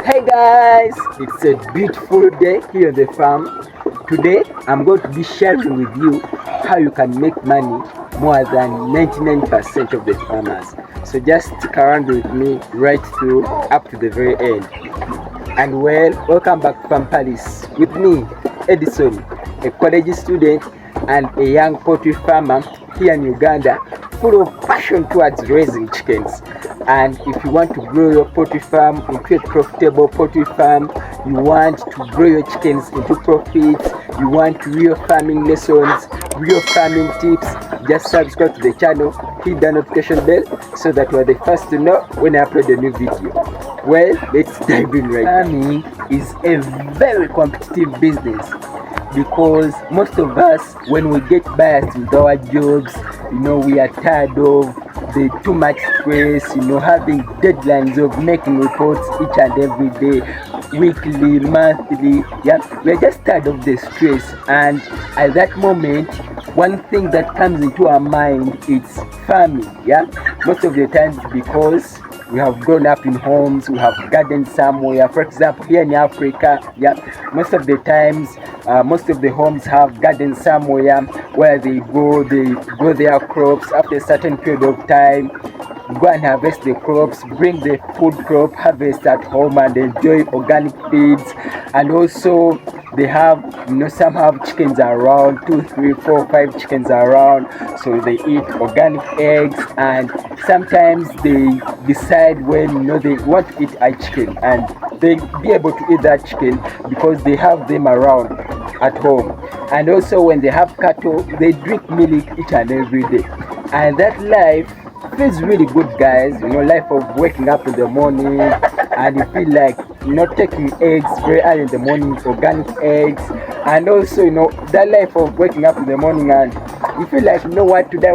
Hey guys, it's a beautiful day here on the farm. Today I'm going to be sharing with you how you can make money more than 99% of the farmers. So just stick around with me right through up to the very end. And welcome back to Farm Palace with me, Edison, a college student and a young poultry farmer here in Uganda, full of passion towards raising chickens. And if you want to grow your poultry farm into a profitable poultry farm, you want to grow your chickens into profits, you want real farming lessons, real farming tips, just subscribe to the channel, hit the notification bell so that you are the first to know when I upload a new video. Well, let's dive in right now. Farming is a very competitive business because most of us, when we get biased with our jobs, we are tired of the too much stress, having deadlines of making reports each and every day, weekly, monthly. We're just tired of the stress, and at that moment, one thing that comes into our mind is farming. Most of the times because we have grown up in homes, we have gardens somewhere. For example, here in Africa, most of the times, most of the homes have gardens somewhere where they grow their crops. After a certain period of time, go and harvest the crops, bring the food crop, harvest at home and enjoy organic feeds. And also they have, some have chickens around, 2, 3, 4, 5 chickens around, so they eat organic eggs. And sometimes they decide when they want to eat a chicken, and they be able to eat that chicken because they have them around at home. And also when they have cattle, they drink milk each and every day, and that life feels really good, guys. Life of waking up in the morning and you feel like taking eggs very early in the morning, organic eggs. And also that life of waking up in the morning and you feel like, what today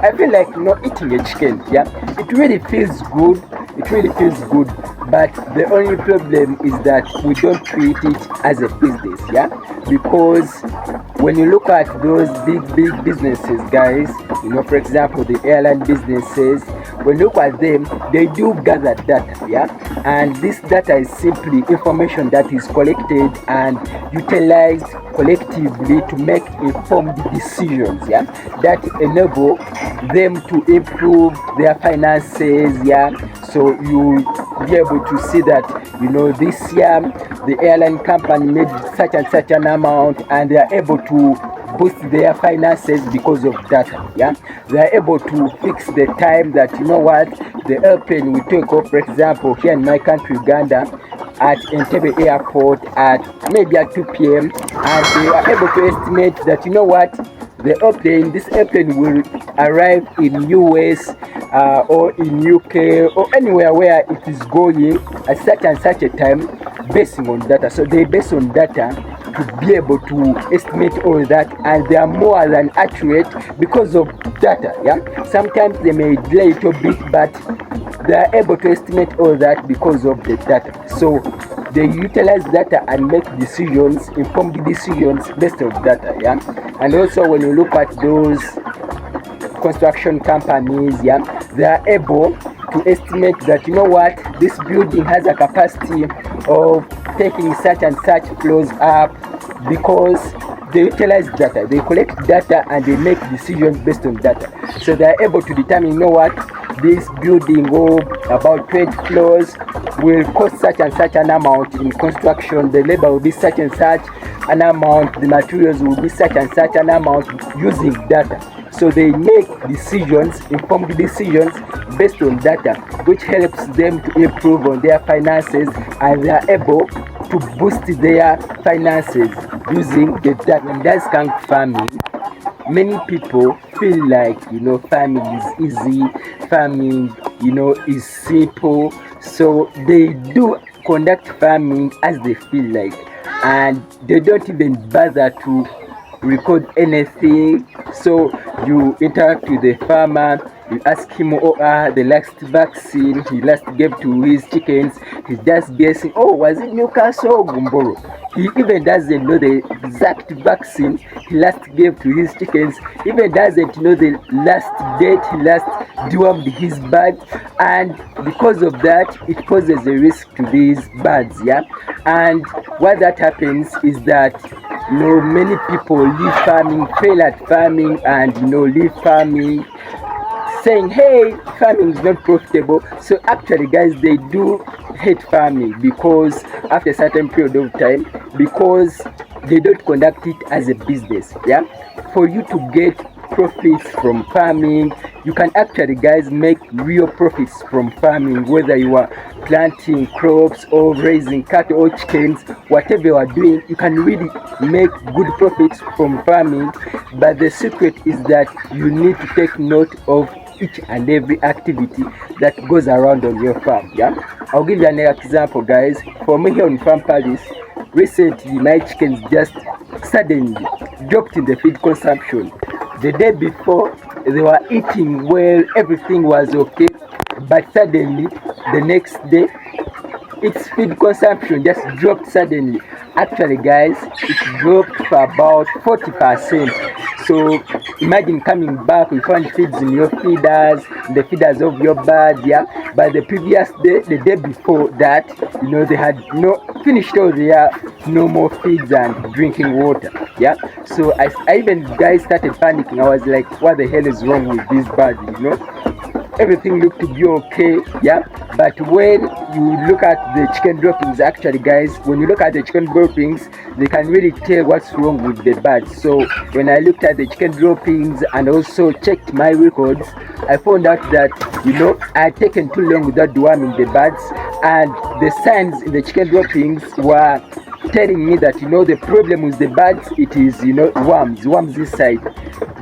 I feel like eating a chicken. It really feels good, but the only problem is that we don't treat it as a business. Because when you look at those big businesses, guys, for example the airline businesses, when you look at them, they do gather data, and this data is simply information that is collected and utilized collectively to make informed decisions, that enable them to improve their finances. So you be able to see that this year the airline company made such and such an amount, and they are able to boost their finances because of data. They are able to fix the time that the airplane will take off. For example, here in my country Uganda, at Entebbe airport at maybe at 2 p.m. and they are able to estimate that this airplane will arrive in US or in UK or anywhere where it is going at such and such a time, based on data. So they base on data to be able to estimate all that, and they are more than accurate because of data. Sometimes they may delay a little bit, but they are able to estimate all that because of the data. So they utilize data and make decisions, informed decisions based on data. And also when you look at those construction companies, they are able to estimate that this building has a capacity of taking such and such floors up, because they utilize data, they collect data and they make decisions based on data. So they are able to determine this building of about 20 floors will cost such and such an amount in construction, the labor will be such and such an amount, the materials will be such and such an amount, using data. So they make decisions, informed decisions based on data, which helps them to improve on their finances, and they are able to boost their finances using the data. And that's skunk farming. Many people feel like farming is easy, farming is simple, so they do conduct farming as they feel like, and they don't even bother to record anything. So you interact with the farmer, You ask him, the last vaccine he last gave to his chickens, he's just guessing, oh, was it Newcastle or Gumboro? He even doesn't know the exact vaccine he last gave to his chickens, even doesn't know the last date he last dewormed his birds, and because of that, it poses a risk to these birds, yeah. And what that happens is that many people leave farming, fail at farming, and leave farming saying, hey, farming is not profitable. So actually, guys, they do hate farming because after a certain period of time, because they don't conduct it as a business. Yeah, for you to get profits from farming, you can actually, guys, make real profits from farming, whether you are planting crops or raising cattle or chickens, whatever you are doing, you can really make good profits from farming. But the secret is that you need to take note of each and every activity that goes around on your farm. Yeah, I'll give you an example, guys. For me here on Farm Palace, recently my chickens just suddenly dropped in the feed consumption. The day before they were eating well, everything was okay, but suddenly the next day its feed consumption just dropped suddenly. Actually, guys, it dropped for about 40%. So imagine coming back, you find feeds in your feeders, the feeders of your birds, yeah. But the previous day, the day before that, they had finished all their normal feeds and drinking water, yeah. So I even, guys, started panicking. I was like, what the hell is wrong with these birds, Everything looked to be okay, yeah. But when you look at the chicken droppings, actually, guys, when you look at the chicken droppings, they can really tell what's wrong with the birds. So when I looked at the chicken droppings and also checked my records, I found out that I had taken too long without deworming the birds, and the signs in the chicken droppings were telling me that the problem with the birds, it is worms inside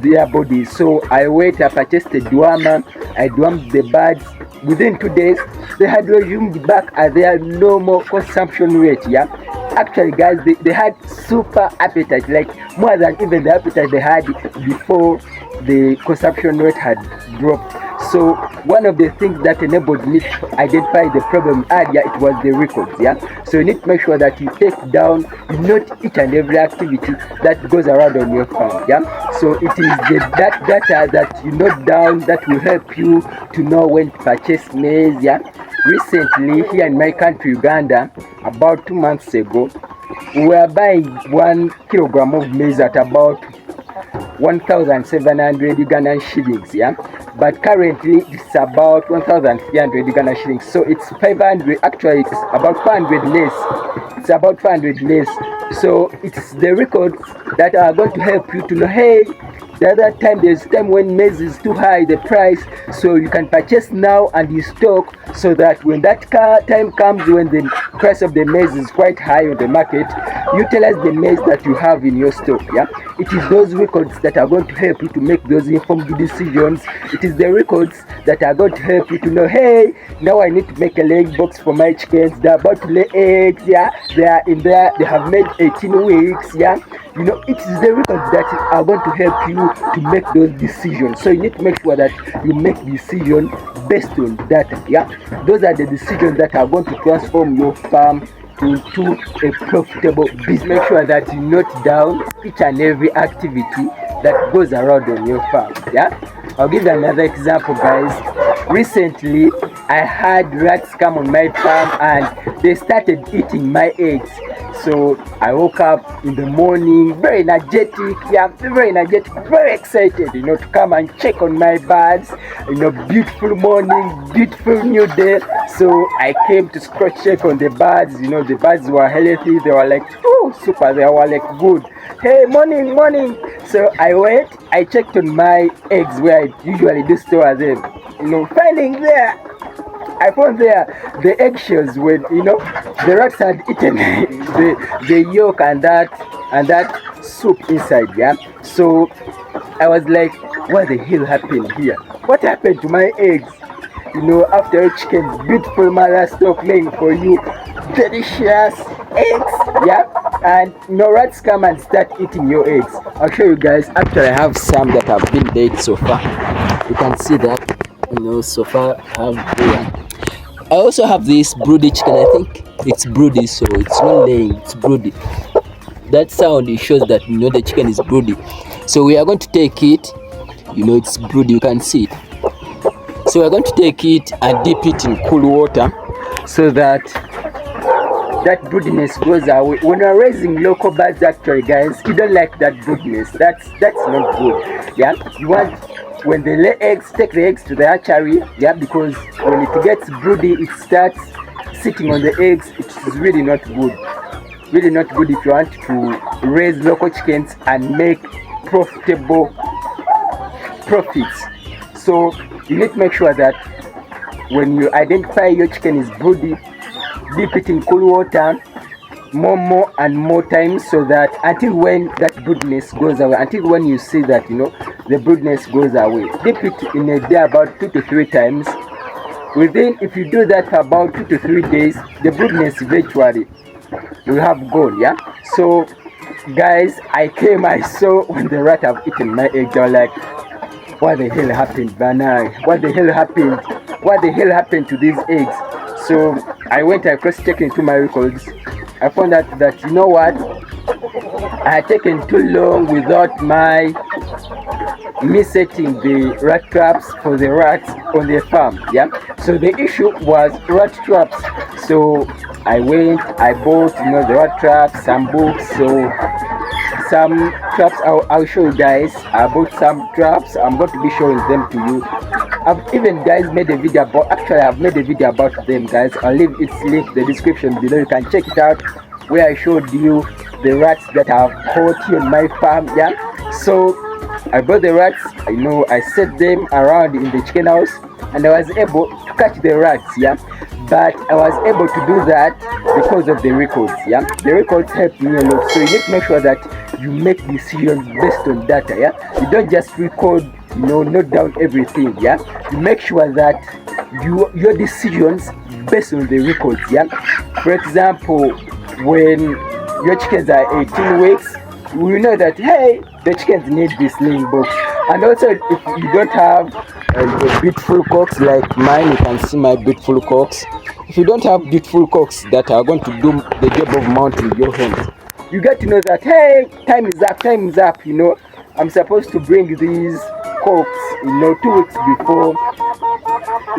their bodies. So I went, I purchased a dewormer, I dewormed the birds. Within 2 days, they had resumed back at their normal consumption rate. Yeah, actually, guys, they had super appetite, like more than even the appetite they had before the consumption rate had dropped. So one of the things that enabled me to identify the problem earlier, it was the records. Yeah, so you need to make sure that you take down, note each and every activity that goes around on your farm. Yeah, so it is that data that you note down that will help you to know when to purchase maize. Yeah, recently here in my country, Uganda, about 2 months ago, we were buying 1 kilogram of maize at about 1,700 Ugandan shillings, yeah. But currently it's about 1,300 Ugandan shillings. So it's 500. Actually, it's about 500 less. It's about 500 less. So it's the records that are going to help you to know, hey, the other time there's time when maize is too high, the price, so you can purchase now and you stock, so that when that time comes when the price of the maize is quite high on the market, utilize the maize that you have in your stock. Yeah, it is those records that are going to help you to make those informed decisions. It is the records that are going to help you to know, hey, now I need to make a laying box for my chickens. They're about to lay eggs. Yeah, they are in there, they have made 18 weeks. Yeah, it is the records that are going to help you to make those decisions. So you need to make sure that you make decisions based on data. Yeah, those are the decisions that are going to transform your farm into a profitable business. Make sure that you note down each and every activity that goes around on your farm. Yeah, I'll give you another example, guys. Recently I had rats come on my farm and they started eating my eggs. So I woke up in the morning very energetic, very excited, to come and check on my birds. Beautiful morning, beautiful new day. So I came to check on the birds. The birds were healthy. They were like, oh, super. They were like, good. Hey, morning. So I went, I checked on my eggs where I usually do store them. Finding there, I found there the eggshells when the rats had eaten the yolk and that soup inside. Yeah, so I was like, what the hell happened here? What happened to my eggs? After a chicken's beautiful mother stock laying for you delicious eggs, yeah, and rats come and start eating your eggs. I'll show you guys. Actually, I have some that have been laid so far. You can see that So far I have there. I also have this broody chicken. I think it's broody, so it's not laying, it's broody. That sound, it shows that the chicken is broody. So we are going to take it, it's broody, you can see it. So we're going to take it and dip it in cool water so that that broodiness goes away. When you're raising local birds, actually guys, you don't like that broodiness. That's not good. Yeah, you want, when they lay eggs, take the eggs to the hatchery. Yeah, because when it gets broody, it starts sitting on the eggs. It's really not good. Really not good if you want to raise local chickens and make profitable profits. So you need to make sure that when you identify your chicken is broody, dip it in cool water more and more times, so that until when that broodiness goes away, until when you see that the broodiness goes away. Dip it in a day about 2 to 3 times. Within, if you do that for about 2 to 3 days, the broodiness eventually will have gone. Yeah, so guys, I saw when the rat have eaten my eggs, I was like, what the hell happened, Banai? What the hell happened to these eggs? So I went across checking to my records. I found out that what, I had taken too long without me setting the rat traps for the rats on the farm. Yeah, so the issue was rat traps. So I went, I bought the rat traps, some books. So some traps, I'll show you guys. I bought some traps. I'm going to be showing them to you. I've even guys made a video about, actually I've made a video about them guys. I'll leave its link in the description below. You can check it out, where I showed you the rats that I've caught here in my farm. Yeah, so I bought the rats, I set them around in the chicken house, and I was able to catch the rats. Yeah, but I was able to do that because of the records. Yeah, the records helped me a lot. So you need to make sure that you make decisions based on data. Yeah, you don't just record, note down everything. Yeah, you make sure that your decisions based on the records. Yeah, for example, when your chickens are 18 weeks, we know that, hey, the chickens need this laying box. And also, if you don't have beautiful cocks like mine, you can see my beautiful cocks. If you don't have beautiful cocks that are going to do the job of mounting your hens, you get to know that, hey, time is up. I'm supposed to bring these cocks 2 weeks before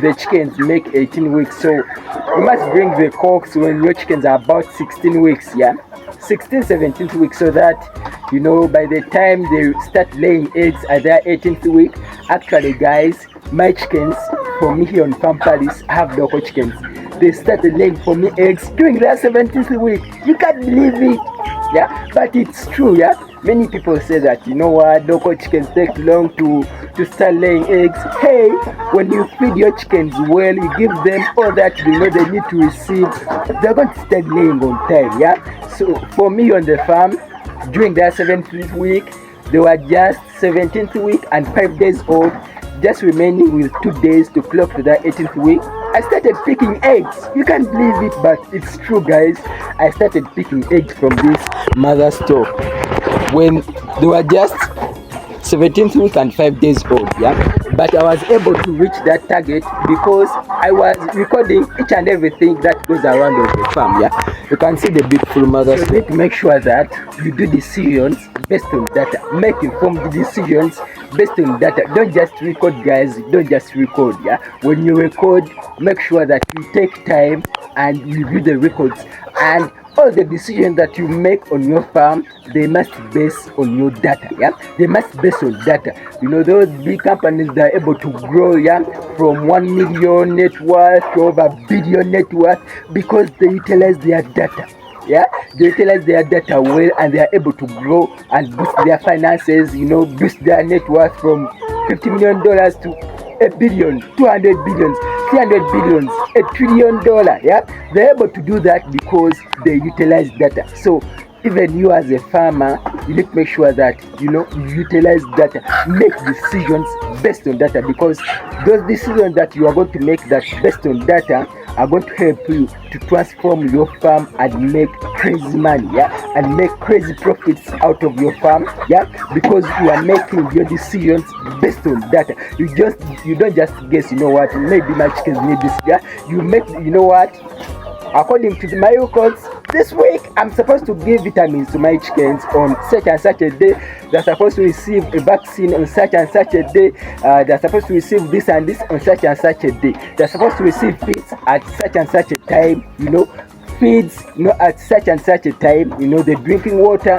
the chickens make 18 weeks. So you must bring the cocks when your chickens are about 16 weeks. Yeah, 16, 17th week, so that by the time they start laying eggs at their 18th week. Actually guys, my chickens for me here on Farm Palace, I have local chickens. They started laying for me eggs during their 17th week. You can't believe it. Yeah, but it's true. Yeah, many people say that local chickens take long to start laying eggs. Hey, when you feed your chickens well, you give them all that they need to receive, they're going to start laying on time. Yeah, so for me on the farm, during their 17th week, they were just 17th week and 5 days old, just remaining with 2 days to clock to their 18th week. I started picking eggs. You can't believe it, but it's true guys. I started picking eggs from this mother store when they were just 17th week and 5 days old. Yeah, but I was able to reach that target because I was recording each and everything that goes around on the farm. Yeah, you can see the beautiful mother. So you need to make sure that you do decisions based on data. Make informed decisions based on data. Don't just record guys, don't just record. Yeah, when you record, make sure that you take time and review the records, and all the decisions that you make on your farm, they must base on your data. Yeah, they must base on data. Those big companies that are able to grow, yeah, from 1 million net worth to over billion net worth, because they utilize their data. Yeah, they utilize their data well, and they are able to grow and boost their finances, boost their net worth from $50 million to $1 billion, 200 billions, 300 billions, $1 trillion. Yeah, they're able to do that because they utilize data. So even you as a farmer, you need to make sure that you utilize data, make decisions based on data, because those decisions that you are going to make that based on data are going to help you to transform your farm and make crazy money, yeah, and make crazy profits out of your farm, yeah, because you are making your decisions based on data. You don't just guess, you know what, maybe my chickens need this, yeah. You make, you know what, according to my records, this week I'm supposed to give vitamins to my chickens on such and such a day. They're supposed to receive a vaccine on such and such a day. They're supposed to receive this and this on such and such a day. They're supposed to receive feeds at such and such a time, you know, feeds, you know, at such and such a time, you know, the drinking water,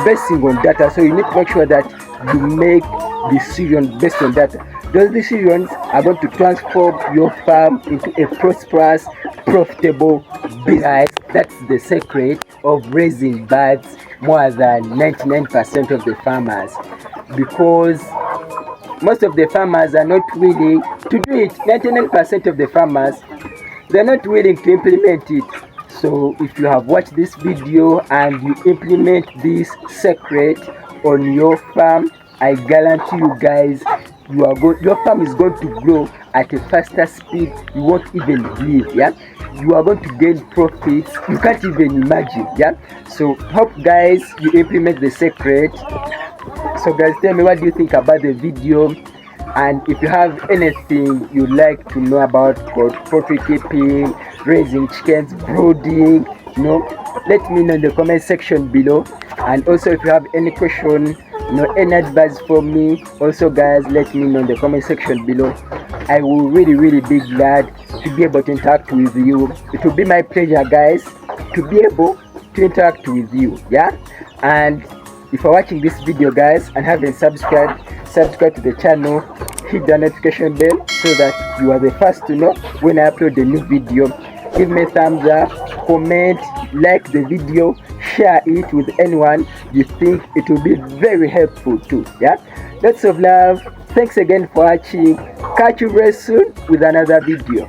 basing on data. So you need to make sure that you make decisions based on data. Those decisions are going to transform your farm into a prosperous, profitable business. That's the secret of raising birds more than 99% of the farmers, because most of the farmers are not willing to do it. 99% of the farmers, they're not willing to implement it. So if you have watched this video and you implement this secret on your farm, I guarantee you guys, your farm is going to grow at a faster speed you won't even believe, yeah. You are going to gain profits you can't even imagine, yeah. So hope guys you implement the secret. So guys, tell me, what do you think about the video? And if you have anything you'd like to know about poultry keeping, raising chickens, brooding, you know, let me know in the comment section below. And also if you have any question, you know, any advice for me, also guys, let me know in the comment section below. I will really be glad to be able to interact with you. It will be my pleasure guys to be able to interact with you, yeah. And if you're watching this video guys and haven't subscribed to the channel, hit the notification bell so that you are the first to know when I upload a new video. Give me a thumbs up, comment, like the video, share it with anyone you think it will be very helpful to, yeah. Lots of love. Thanks again for watching. Catch you very soon with another video.